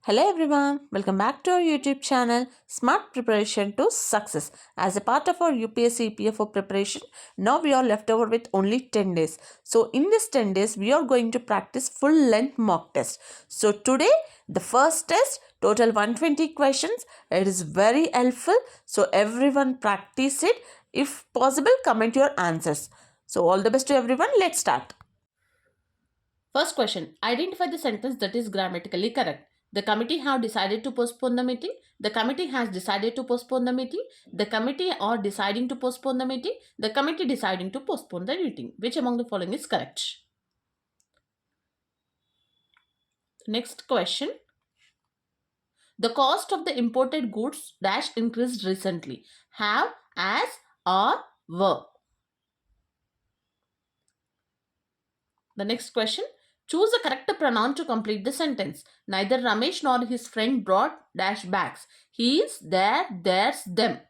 Hello everyone, welcome back to our YouTube channel Smart Preparation to Success. As a part of our UPSC EPFO preparation, now we are left over with only 10 days. So in this 10 days, we are going to practice full length mock test. So today, the first test, total 120 questions. It is very helpful. So everyone practice it. If possible, comment your answers. So all the best to everyone. Let's start. First question, identify the sentence that is grammatically correct. The committee have decided to postpone the meeting. The committee has decided to postpone the meeting. The committee are deciding to postpone the meeting. The committee deciding to postpone the meeting. Which among the following is correct? Next question. The cost of the imported goods dash increased recently. Have, as, or, were. The next question. Choose the correct pronoun to complete the sentence. Neither Ramesh nor his friend brought dash bags. He is, there, theirs, them.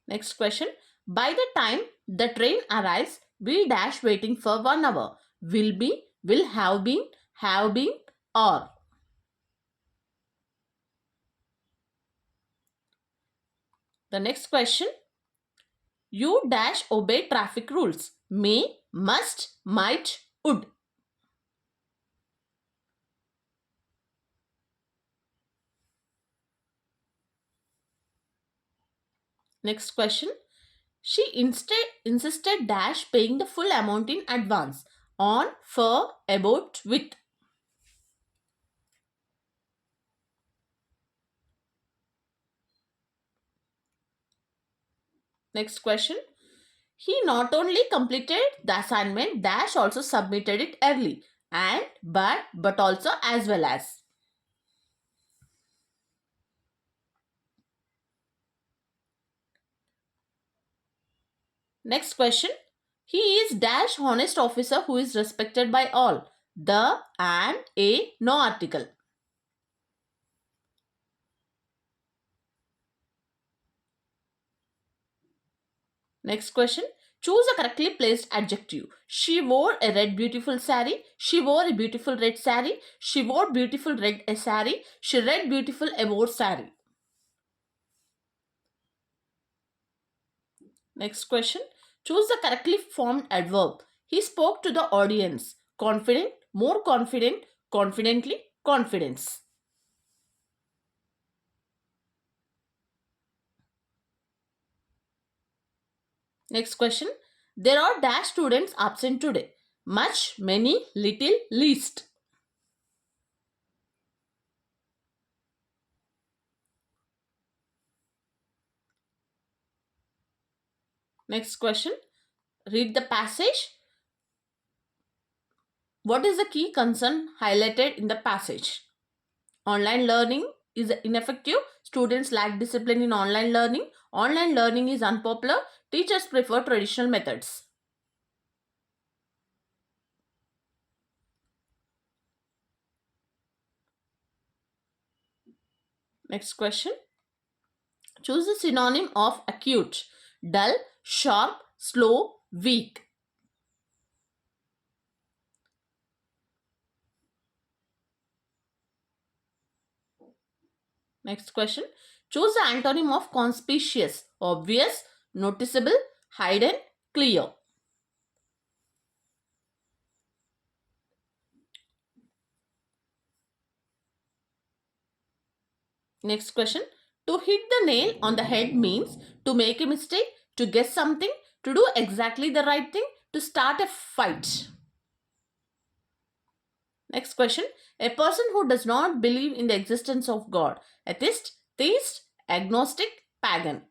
Next question. By the time the train arrives, we dash waiting for 1 hour. Will be, will have been, or. The next question. You dash obey traffic rules. May, must, might, would. Next question. She instead insisted dash paying the full amount in advance. On, for, about, with. Next question. He not only completed the assignment, dash also submitted it early. And, but also as well as. Next question. He is dash honest officer who is respected by all. The, and, a, no article. Next question. Choose a correctly placed adjective. She wore a red beautiful sari. She wore a beautiful red sari. She wore beautiful red a sari. She read beautiful a wore sari. Next question. Choose the correctly formed adverb. He spoke to the audience. Confident, more confident, confidently, confidence. Next question. There are dash students absent today. Much, many, little, least. Next question. Read the passage. What is the key concern highlighted in the passage? Online learning is ineffective. Students lack discipline in online learning. Online learning is unpopular. Teachers prefer traditional methods. Next question. Choose the synonym of acute. Dull, sharp, slow, weak. Next question. Choose the antonym of conspicuous. Obvious, noticeable, hidden, clear. Next question. To hit the nail on the head means to make a mistake, to guess something, to do exactly the right thing, to start a fight. Next question. A person who does not believe in the existence of God. Atheist, theist, agnostic, pagan.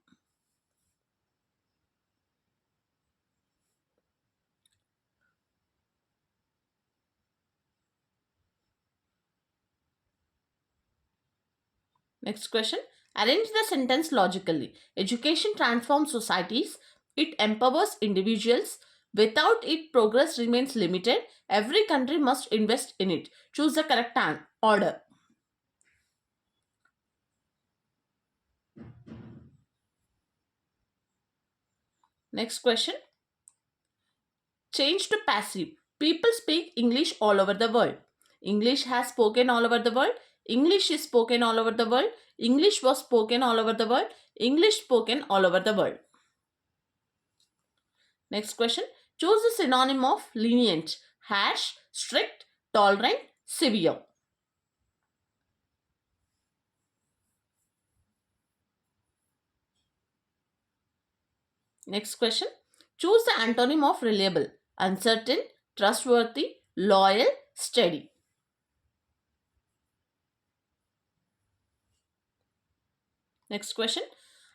Next question. Arrange the sentence logically. Education transforms societies. It empowers individuals. Without it, progress remains limited. Every country must invest in it. Choose the correct order. Next question. Change to passive. People speak English all over the world. English has spoken all over the world. English is spoken all over the world. English was spoken all over the world. English spoken all over the world. Next question. Choose the synonym of lenient. Harsh, strict, tolerant, severe. Next question. Choose the antonym of reliable. Uncertain, trustworthy, loyal, steady. Next question.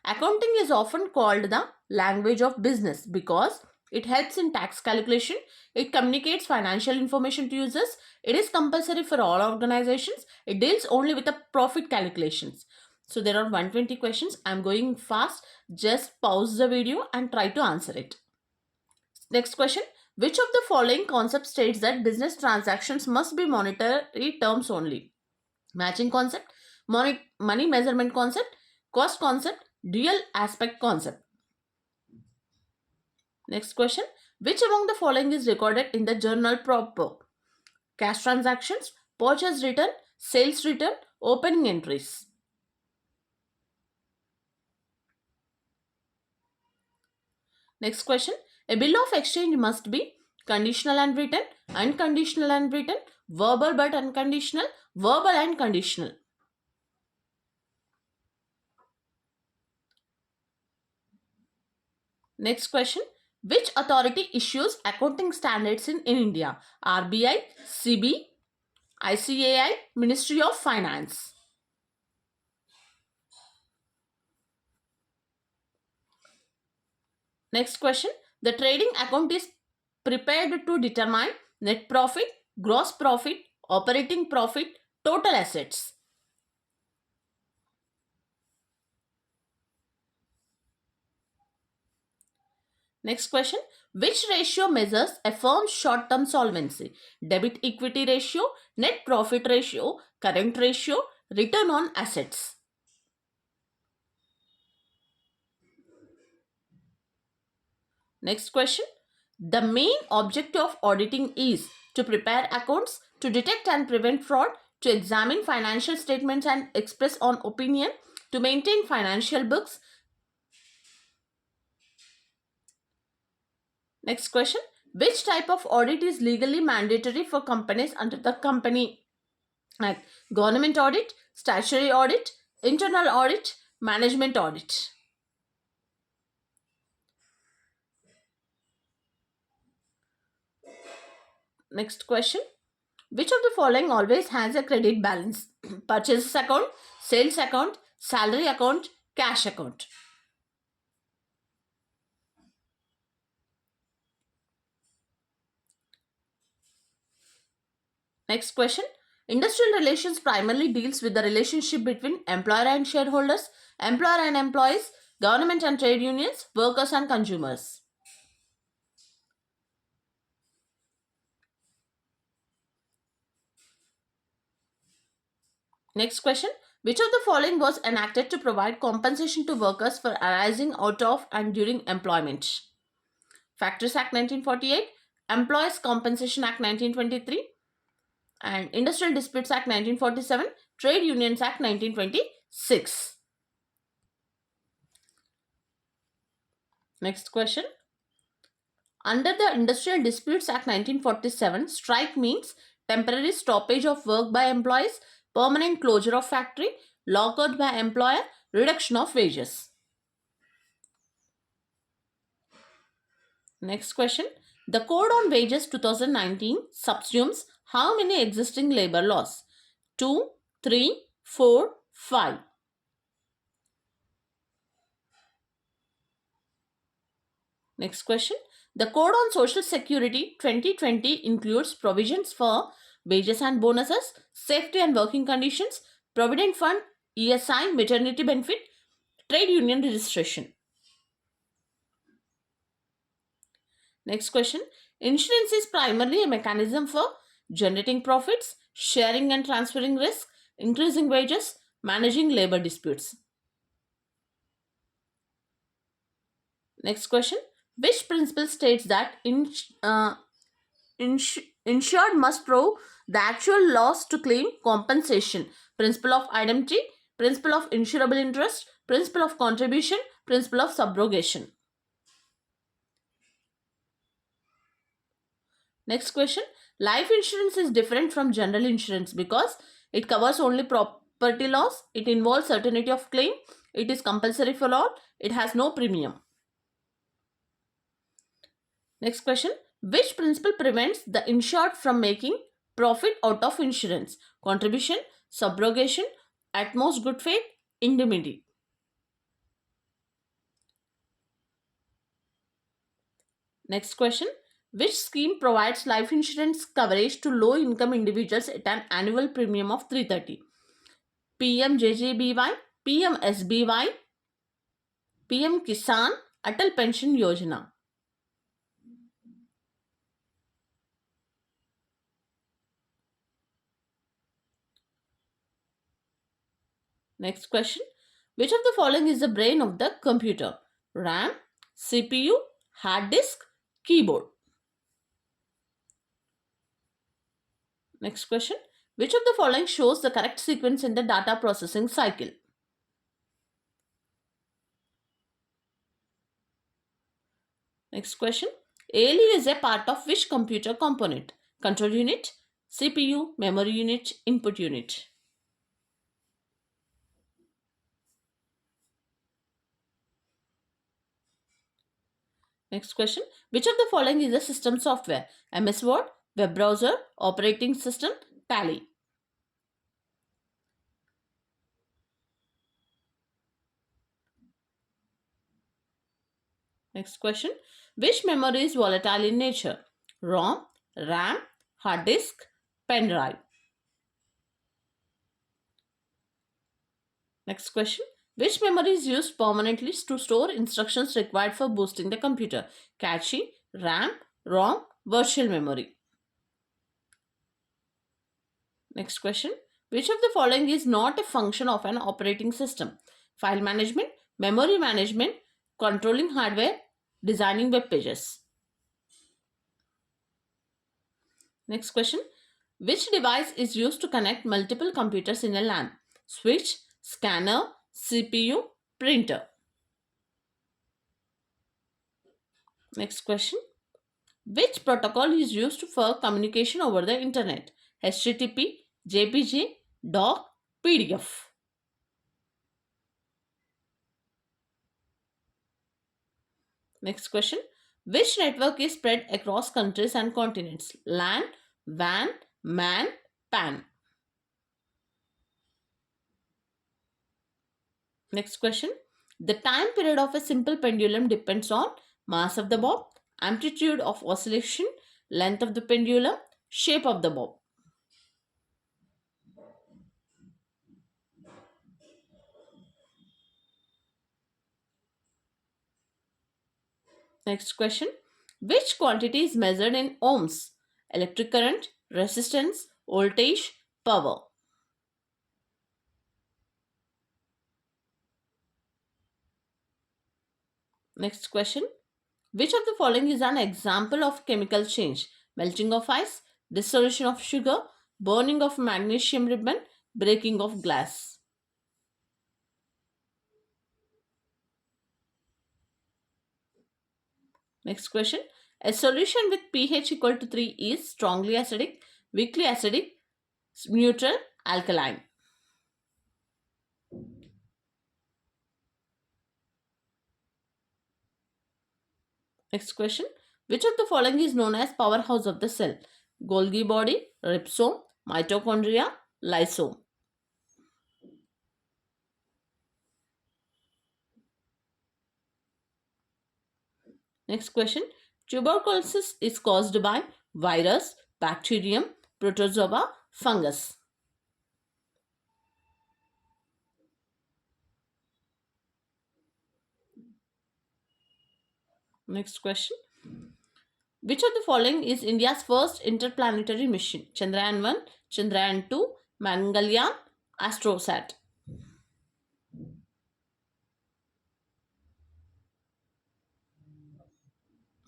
Accounting is often called the language of business because it helps in tax calculation, it communicates financial information to users, it is compulsory for all organizations, it deals only with the profit calculations. So there are 120 questions. I'm going fast. Just pause the video and try to answer it. Next question. Which of the following concepts states that business transactions must be monetary terms only? Matching concept, money measurement concept, cost concept, dual aspect concept. Next question. Which among the following is recorded in the journal proper? Cash transactions, purchase return, sales return, opening entries. Next question. A bill of exchange must be conditional and written, unconditional and written, verbal but unconditional, verbal and conditional. Next question. Which authority issues accounting standards in India? RBI, CB, ICAI, Ministry of Finance. Next question. The trading account is prepared to determine net profit, gross profit, operating profit, total assets. Next question. Which ratio measures a firm's short-term solvency? Debit equity ratio, net profit ratio, current ratio, return on assets. Next question. The main objective of auditing is to prepare accounts, to detect and prevent fraud, to examine financial statements and express on opinion, to maintain financial books. Next question. Which type of audit is legally mandatory for companies under the Company Act? Government audit, statutory audit, internal audit, management audit. Next question. Which of the following always has a credit balance? Purchases account, sales account, salary account, cash account. Next question. Industrial relations primarily deals with the relationship between employer and shareholders, employer and employees, government and trade unions, workers and consumers. Next question. Which of the following was enacted to provide compensation to workers for arising out of and during employment? Factors Act 1948, Employees Compensation Act 1923, and Industrial Disputes Act 1947, Trade Unions Act 1926. Next question. Under the Industrial Disputes Act 1947, strike means temporary stoppage of work by employees, permanent closure of factory, lockout by employer, reduction of wages. Next question. The Code on Wages 2019 subsumes how many existing labor laws? 2, 3, 4, 5. Next question. The Code on Social Security 2020 includes provisions for wages and bonuses, safety and working conditions, provident fund, ESI, maternity benefit, trade union registration. Next question. Insurance is primarily a mechanism for generating profits, sharing and transferring risk, increasing wages, managing labor disputes. Next question. Which principle states that insured must prove the actual loss to claim compensation. Principle of indemnity, principle of insurable interest, principle of contribution, principle of subrogation. Next question. Life insurance is different from general insurance because it covers only property loss, it involves certainty of claim, it is compulsory for all, it has no premium. Next question. Which principle prevents the insured from making profit out of insurance? Contribution, subrogation, at most good faith, indemnity. Next question. Which scheme provides life insurance coverage to low income individuals at an annual premium of 330? PMJJBY, PMSBY, PM Kisan, Atal Pension Yojana. Next question. Which of the following is the brain of the computer? RAM, CPU, hard disk, keyboard. Next question. Which of the following shows the correct sequence in the data processing cycle? Next question. ALU is a part of which computer component? Control unit, CPU, memory unit, input unit. Next question. Which of the following is a system software? MS Word, web browser, operating system, Tally. Next question. Which memory is volatile in nature? ROM, RAM, hard disk, pen drive. Next question. Which memory is used permanently to store instructions required for boosting the computer? Cache, RAM, ROM, virtual memory. Next question. Which of the following is not a function of an operating system? File management, memory management, controlling hardware, designing web pages. Next question. Which device is used to connect multiple computers in a LAN? Switch, scanner, CPU, printer. Next question. Which protocol is used for communication over the internet? HTTP, JPG, DOC, PDF. Next question. Which network is spread across countries and continents? LAN, WAN, MAN, PAN. Next question. The time period of a simple pendulum depends on mass of the bob, amplitude of oscillation, length of the pendulum, shape of the bob. Next question. Which quantity is measured in ohms? Electric current, resistance, voltage, power. Next question. Which of the following is an example of chemical change? Melting of ice, dissolution of sugar, burning of magnesium ribbon, breaking of glass. Next question. A solution with pH equal to 3 is strongly acidic, weakly acidic, neutral, alkaline. Next question. Which of the following is known as powerhouse of the cell? Golgi body, ribosome, mitochondria, lysosome. Next question. Tuberculosis is caused by virus, bacterium, protozoa, fungus. Next question. Which of the following is India's first interplanetary mission? Chandrayaan 1, Chandrayaan 2, Mangalyaan, Astrosat.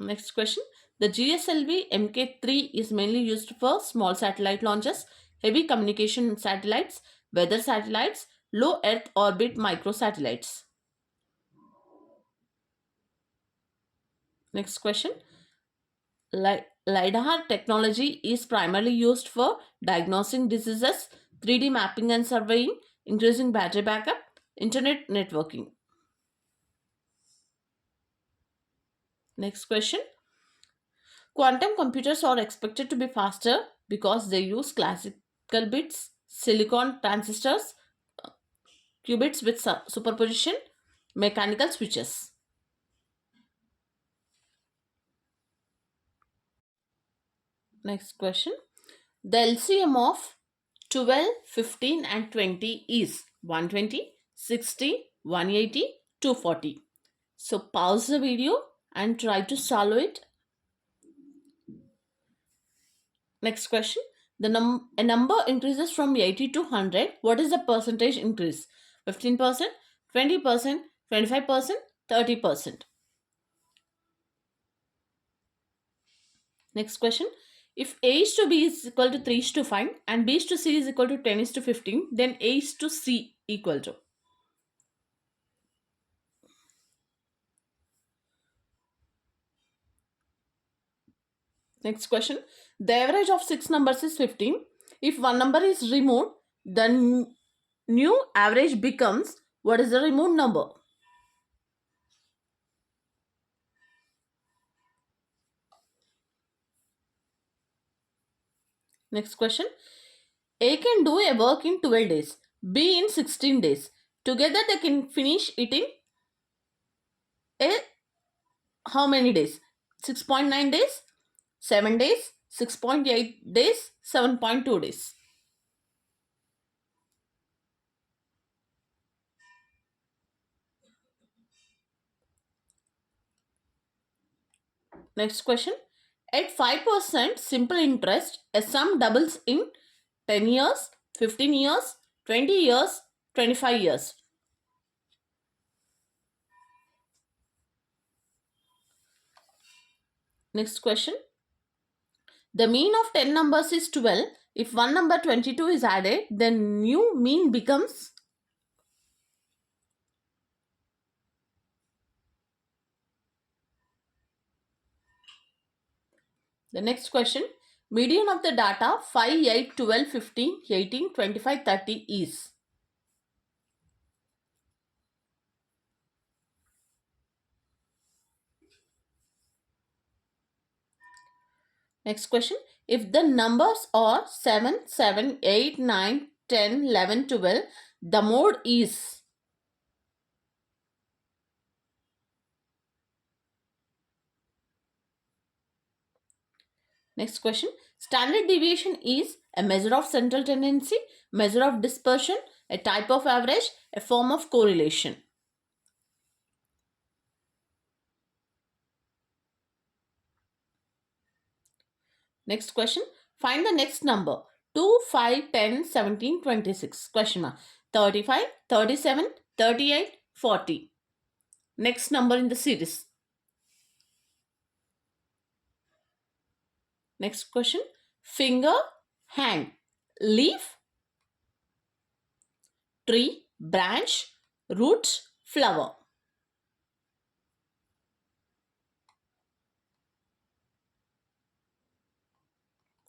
Next question. The GSLV Mk3 is mainly used for small satellite launches, heavy communication satellites, weather satellites, low Earth orbit microsatellites. Next question. LiDAR technology is primarily used for diagnosing diseases, 3D mapping and surveying, increasing battery backup, internet networking. Next question. Quantum computers are expected to be faster because they use classical bits, silicon transistors, qubits with superposition, mechanical switches. Next question. The LCM of 12, 15 and 20 is 120, 60, 180, 240. So pause the video and try to solve it. Next question. A number increases from 80 to 100. What is the percentage increase? 15%, 20%, 25%, 30%. Next question. If A is to B is equal to 3 is to 5 and B is to C is equal to 10 is to 15, then A is to C equal to. Next question. The average of 6 numbers is 15. If one number is removed, the new average becomes, what is the removed number? Next question. A can do a work in 12 days, B in 16 days. Together they can finish it in how many days? 6.9 days, 7 days, 6.8 days, 7.2 days. Next question. At 5% simple interest, a sum doubles in 10 years, 15 years, 20 years, 25 years. Next question. The mean of 10 numbers is 12. If one number 22 is added, then new mean becomes. The next question. Median of the data 5, 8, 12, 15, 18, 25, 30 is. Next question. If the numbers are 7, 7, 8, 9, 10, 11, 12, the mode is. Next question. Standard deviation is a measure of central tendency, measure of dispersion, a type of average, a form of correlation. Next question. Find the next number. 2, 5, 10, 17, 26. Question mark. 35, 37, 38, 40. Next number in the series. Next question. Finger, hand, leaf, tree, branch, roots, flower.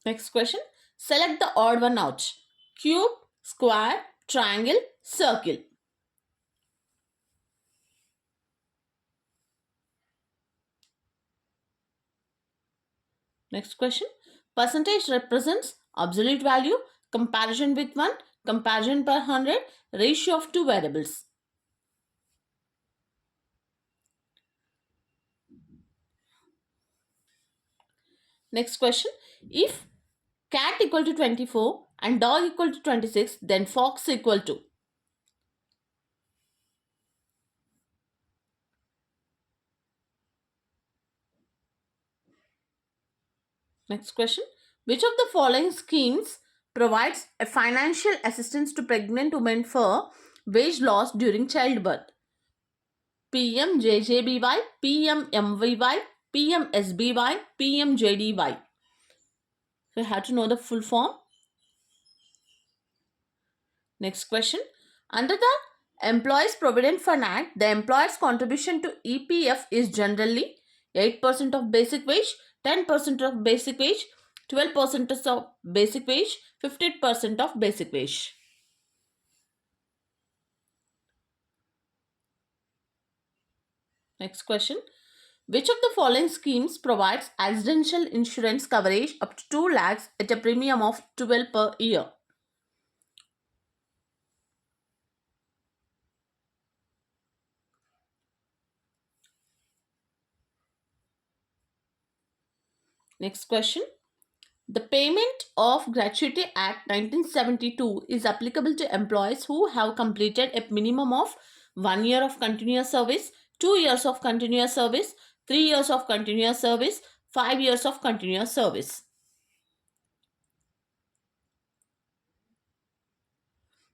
Next question. Select the odd one out. Cube, square, triangle, circle. Next question. Percentage represents absolute value, comparison with 1, comparison per 100, ratio of two variables. Next question. If cat equal to 24 and dog equal to 26, then fox equal to. Next question. Which of the following schemes provides a financial assistance to pregnant women for wage loss during childbirth? PMJJBY, PMMYY, PMSBY, PMJDY. So you have to know the full form. Next question. Under the Employees Provident Fund Act, the employer's contribution to EPF is generally 8% of basic wage, 10% of basic wage, 12% of basic wage, 15% of basic wage. Next question. Which of the following schemes provides accidental insurance coverage up to 2 lakhs at a premium of 12 per year? Next question. The Payment of Gratuity Act 1972 is applicable to employees who have completed a minimum of 1 year of continuous service, 2 years of continuous service, 3 years of continuous service, 5 years of continuous service.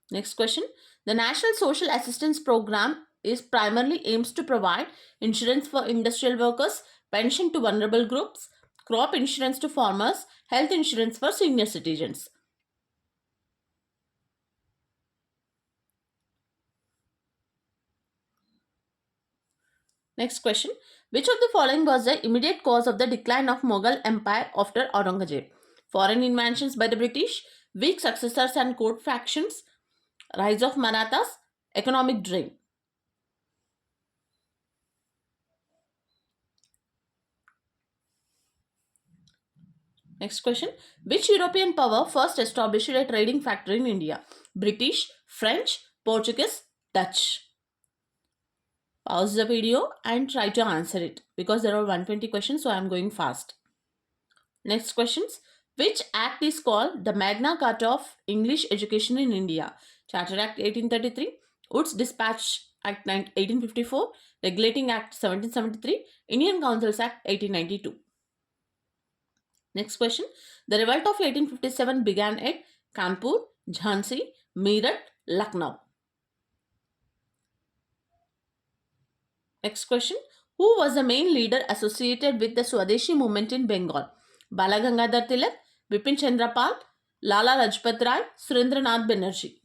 Next question. The National Social Assistance Program is primarily aims to provide insurance for industrial workers, pension to vulnerable groups, crop insurance to farmers, health insurance for senior citizens. Next question. Which of the following was the immediate cause of the decline of Mughal Empire after Aurangzeb? Foreign inventions by the British, weak successors and court factions, rise of Marathas, economic drain. Next question. Which European power first established a trading factory in India? British, French, Portuguese, Dutch. Pause the video and try to answer it because there are 120 questions, so I am going fast. Next questions. Which act is called the Magna Carta of English Education in India? Charter Act 1833, Woods Dispatch Act 1854, Regulating Act 1773, Indian Councils Act 1892. Next question. The revolt of 1857 began at Kanpur, Jhansi, Meerut, Lucknow. Next question. Who was the main leader associated with the Swadeshi movement in Bengal? Bala Gangadhar Tilak, Bipin Chandra Pal, Lala Rajpat Rai, Surendranath Banerjee.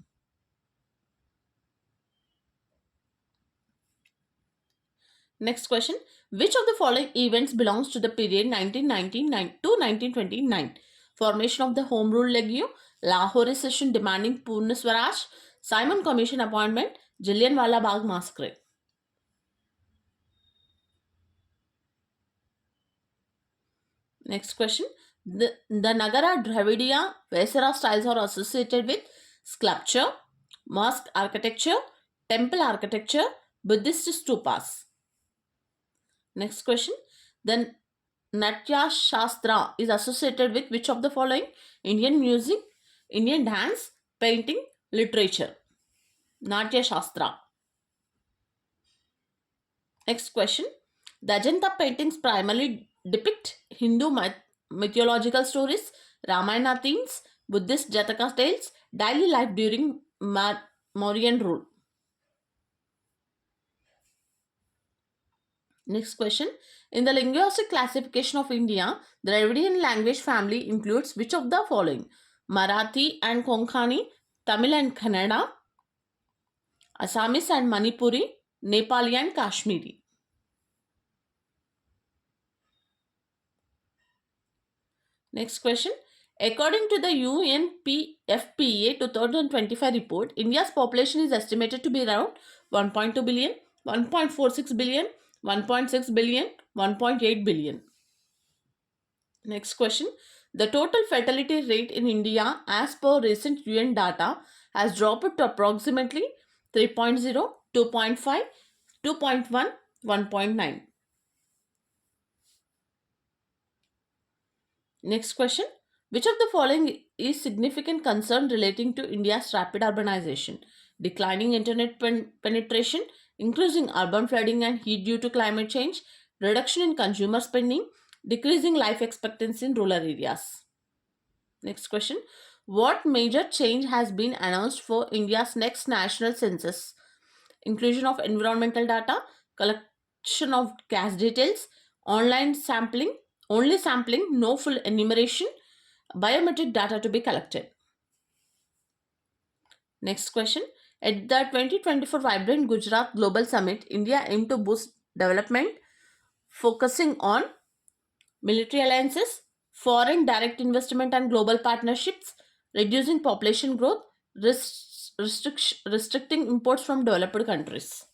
Next question. Which of the following events belongs to the period 1999 to 1929? Formation of the Home Rule League, Lahore Session demanding Purna Swaraj, Simon Commission appointment, Jallianwala Bagh massacre. Next question. The Nagara Dravidiya Vesara styles are associated with sculpture, mosque architecture, temple architecture, Buddhist stupas. Next question. The Natya Shastra is associated with which of the following? Indian music, Indian dance, painting, literature. Natya Shastra. Next question. The Ajanta paintings primarily depict Hindu mythological stories, Ramayana themes, Buddhist Jataka tales, daily life during Mauryan rule. Next question. In the linguistic classification of India, the Dravidian language family includes which of the following? Marathi and Konkani, Tamil and Kannada, Assamese and Manipuri, Nepali and Kashmiri. Next question. According to the UNFPA 2025 report, India's population is estimated to be around 1.2 billion, 1.46 billion, 1.6 billion, 1.8 billion. Next question. The total fertility rate in India as per recent UN data has dropped to approximately 3.0, 2.5, 2.1, 1.9. Next question. Which of the following is significant concern relating to India's rapid urbanization? Declining internet penetration, increasing urban flooding and heat due to climate change, reduction in consumer spending, decreasing life expectancy in rural areas. Next question. What major change has been announced for India's next national census? Inclusion of environmental data, collection of gas details, online sampling, only sampling, no full enumeration, biometric data to be collected. Next question. At the 2024 Vibrant Gujarat Global Summit, India aimed to boost development, focusing on military alliances, foreign direct investment and global partnerships, reducing population growth, restricting imports from developed countries.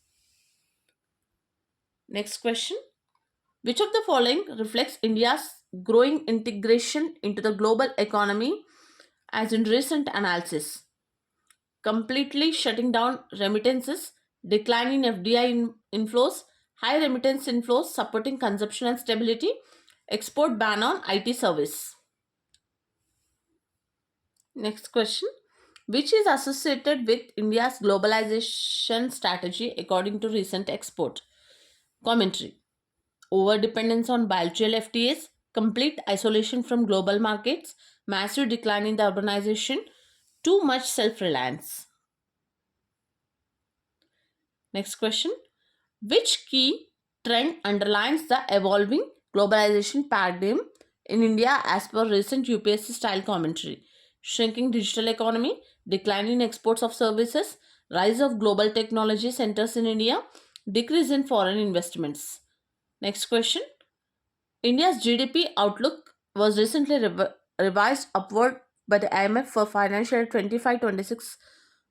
Next question. Which of the following reflects India's growing integration into the global economy as in recent analysis? Completely shutting down remittances, decline in FDI inflows, high remittance inflows supporting consumption and stability, export ban on IT service. Next question. Which is associated with India's globalization strategy according to recent export? Commentary. Over-dependence on bilateral FTAs, complete isolation from global markets, massive decline in the urbanization, too much self-reliance. Next question. Which key trend underlines the evolving globalization paradigm in India as per recent UPSC style commentary? Shrinking digital economy, decline in exports of services, rise of global technology centers in India, decrease in foreign investments. Next question. India's GDP outlook was recently revised upward by the IMF for financial year 25-26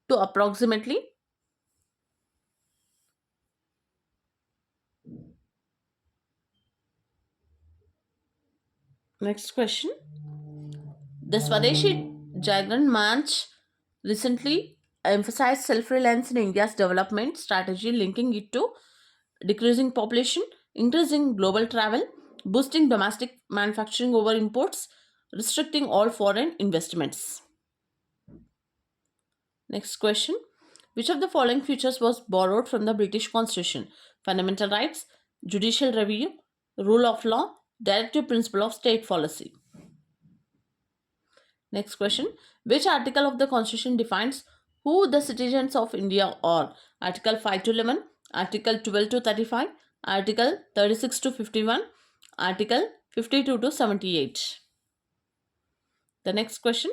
to approximately. Next question. The Swadeshi Jagran March recently emphasized self-reliance in India's development strategy, linking it to decreasing population, increasing global travel, boosting domestic manufacturing over imports, restricting all foreign investments. Next question. Which of the following features was borrowed from the British Constitution? Fundamental rights, judicial review, rule of law, directive principle of state policy. Next question. Which article of the Constitution defines who the citizens of India are? Article 5 to 11, Article 12 to 35, Article 36 to 51, Article 52 to 78. The next question.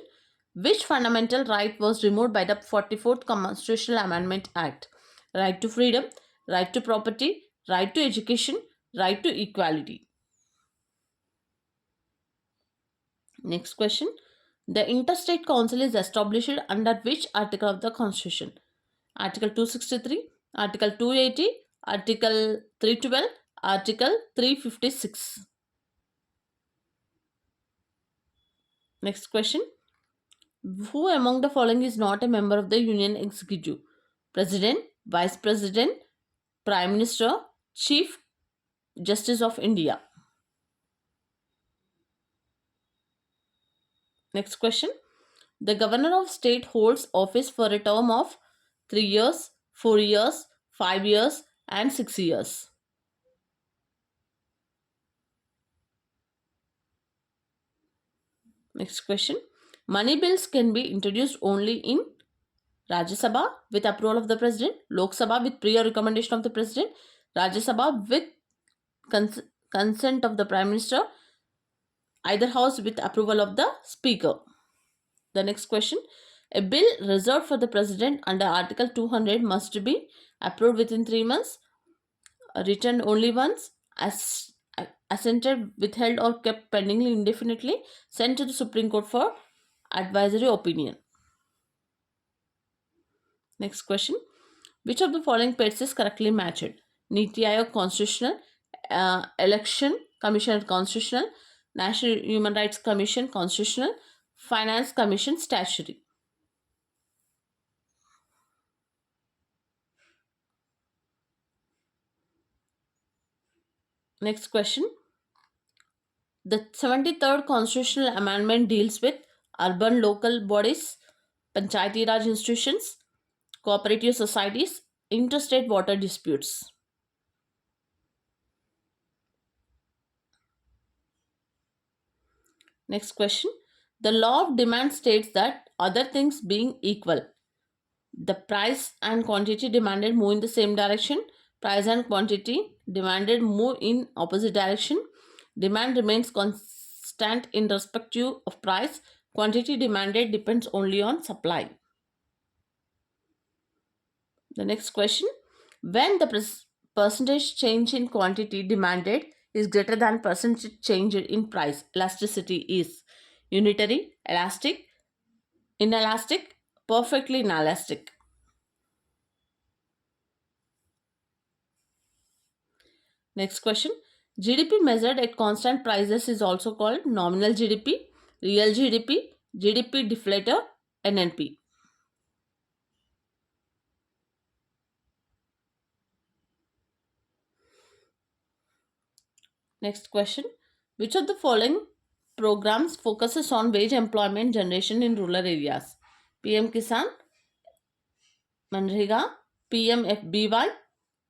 Which fundamental right was removed by the 44th Constitutional Amendment Act? Right to freedom, right to property, right to education, right to equality. Next question. The Interstate Council is established under which article of the Constitution? Article 263, Article 280, Article 312, Article 356. Next question. Who among the following is not a member of the Union Executive? President, Vice President, Prime Minister, Chief Justice of India. Next question. The Governor of State holds office for a term of 3 years, 4 years, 5 years, and 6 years. Next question. Money bills can be introduced only in Rajya Sabha with approval of the President, Lok Sabha with prior recommendation of the President, Rajya Sabha with consent of the Prime Minister, either house with approval of the Speaker. The next question. A bill reserved for the President under Article 200 must be approved within 3 months, returned only once, assented, withheld, or kept pendingly indefinitely, sent to the Supreme Court for advisory opinion. Next question. Which of the following pairs is correctly matched? Niti Aayog Constitutional, Election Commission Constitutional, National Human Rights Commission Constitutional, Finance Commission Statutory. Next question. The 73rd Constitutional Amendment deals with urban local bodies, Panchayati Raj institutions, cooperative societies, interstate water disputes. Next question. The law of demand states that other things being equal, the price and quantity demanded move in the same direction, Price and quantity demanded move in opposite direction. Demand remains constant in respective of price. Quantity demanded depends only on supply. The next question, when the percentage change in quantity demanded is greater than percentage change in price, elasticity is unitary, elastic, inelastic, perfectly inelastic. Next question, GDP measured at constant prices is also called nominal GDP, real GDP, GDP deflator, NNP. Next question, which of the following programs focuses on wage employment generation in rural areas? PM Kisan, Manrega, PMFBY,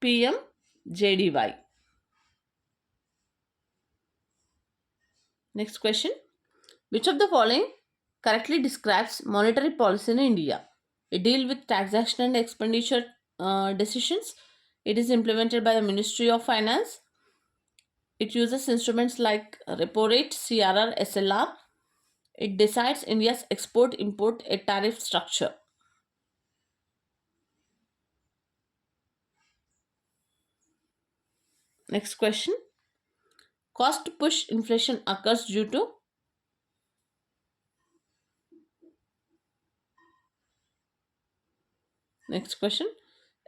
PMJDY. Next question, which of the following correctly describes monetary policy in India? It deals with taxation and expenditure decisions. It is implemented by the Ministry of Finance. It uses instruments like repo rate, CRR, SLR. It decides India's export-import tariff structure. Next question. Cost push inflation occurs due to. Next question.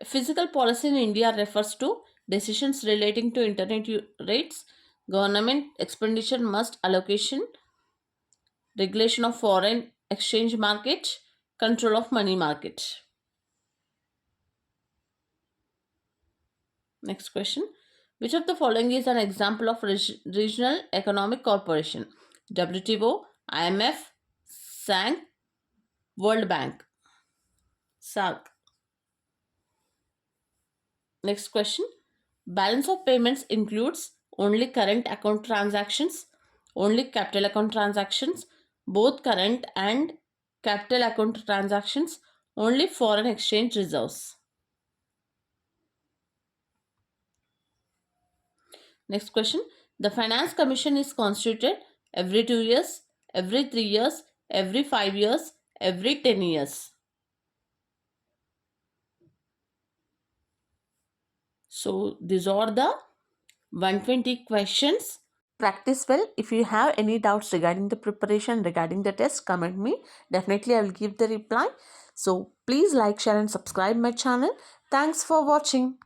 Physical policy in India refers to decisions relating to internet rates, government expenditure must allocation, regulation of foreign exchange market, control of money market. Next question. Which of the following is an example of regional economic cooperation? WTO, IMF, SANC, World Bank. SARC. Next question. Balance of payments includes only current account transactions, only capital account transactions, both current and capital account transactions, only foreign exchange reserves. Next question. The Finance Commission is constituted every 2 years, every 3 years, every 5 years, every 10 years. So these are the 120 questions. Practice well. If you have any doubts regarding the preparation, regarding the test, comment me. Definitely I will give the reply. So please like, share and subscribe my channel. Thanks for watching.